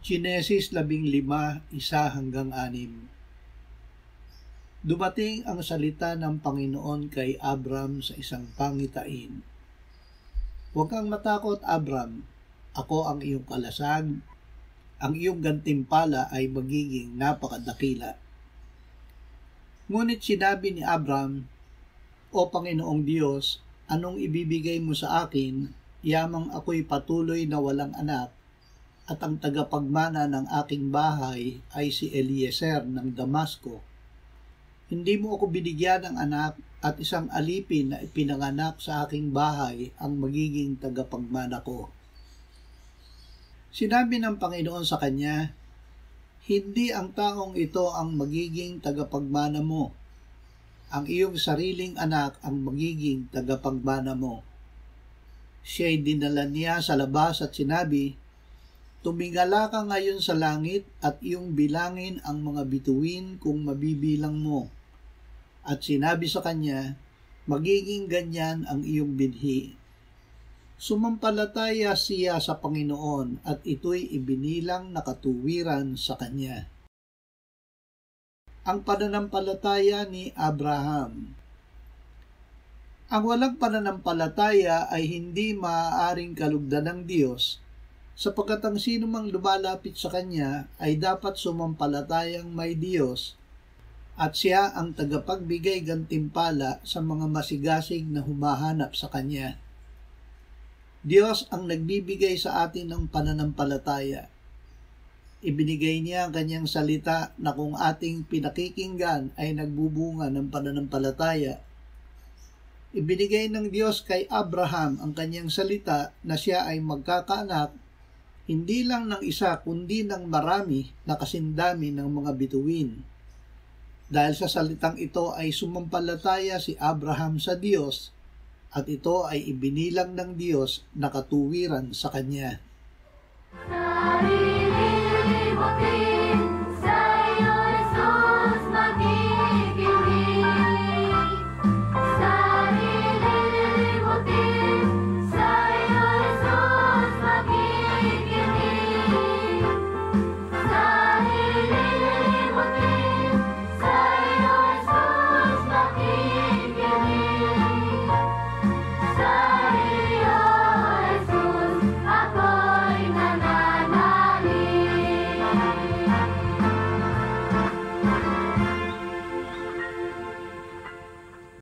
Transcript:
Ginesis 15:1-6. Dumating ang salita ng Panginoon kay Abram sa isang pangitain. Huwag kang matakot, Abram. Ako ang iyong kalasag. Ang iyong gantimpala ay magiging napakadakila. Ngunit sinabi ni Abram, O Panginoong Diyos, anong ibibigay mo sa akin, yamang ako'y patuloy na walang anak, at ang tagapagmana ng aking bahay ay si Eliezer ng Damasco. Hindi mo ako binigyan ng anak at isang alipin na ipinanganak sa aking bahay ang magiging tagapagmana ko. Sinabi ng Panginoon sa kanya, Hindi ang taong ito ang magiging tagapagmana mo. Ang iyong sariling anak ang magiging tagapagmana mo. Siya'y dinala niya sa labas at sinabi, Tumingala ka ngayon sa langit at iyong bilangin ang mga bituin kung mabibilang mo. At sinabi sa kanya, magiging ganyan ang iyong binhi. Sumampalataya siya sa Panginoon at ito'y ibinilang na katuwiran sa kanya. Ang pananampalataya ni Abraham. Ang walang pananampalataya ay hindi maaaring kalugdan ng Diyos, sapagkat ang sinumang lumalapit sa Kanya ay dapat sumampalatayang may Diyos at Siya ang tagapagbigay gantimpala sa mga masigasig na humahanap sa Kanya. Diyos ang nagbibigay sa atin ng pananampalataya. Ibinigay niya ang Kanyang salita na kung ating pinakikinggan ay nagbubunga ng pananampalataya. Ibinigay ng Diyos kay Abraham ang Kanyang salita na siya ay magkakaanak hindi lang ng isa kundi ng marami na kasindami ng mga bituin. Dahil sa salitang ito ay sumampalataya si Abraham sa Diyos at ito ay ibinilang ng Diyos na katuwiran sa kanya.